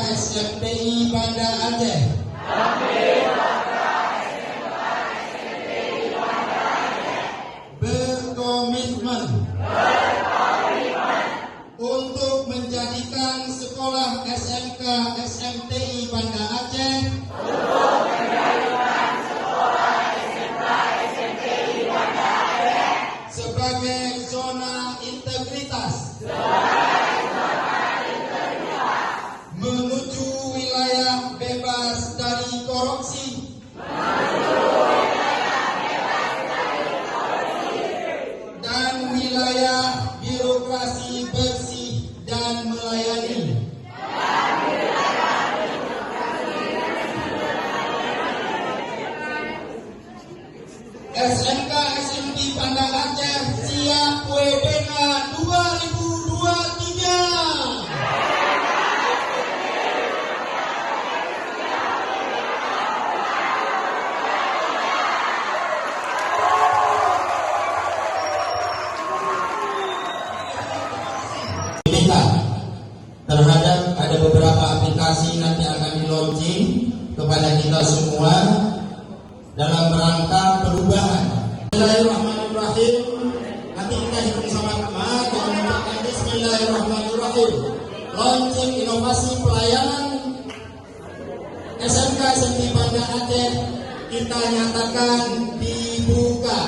SMPI Banda Aceh. Berkomitmen untuk menjadikan sekolah SMK SMTI Banda Aceh sebagai zona integritas menuju wilayah bebas dari korupsi dan wilayah birokrasi bersih dan melayani. SMK SMPI Banda Aceh siap WBK 2023. Terhadap ada beberapa aplikasi nanti akan di launching kepada kita semua dalam rangka perubahan. Bismillahirrahmanirrahim. Nanti kita hitung sama-sama dengan mengucapkan Bismillahirrahmanirrahim. Launching inovasi pelayanan SMK SMPI Banda Aceh kita nyatakan dibuka.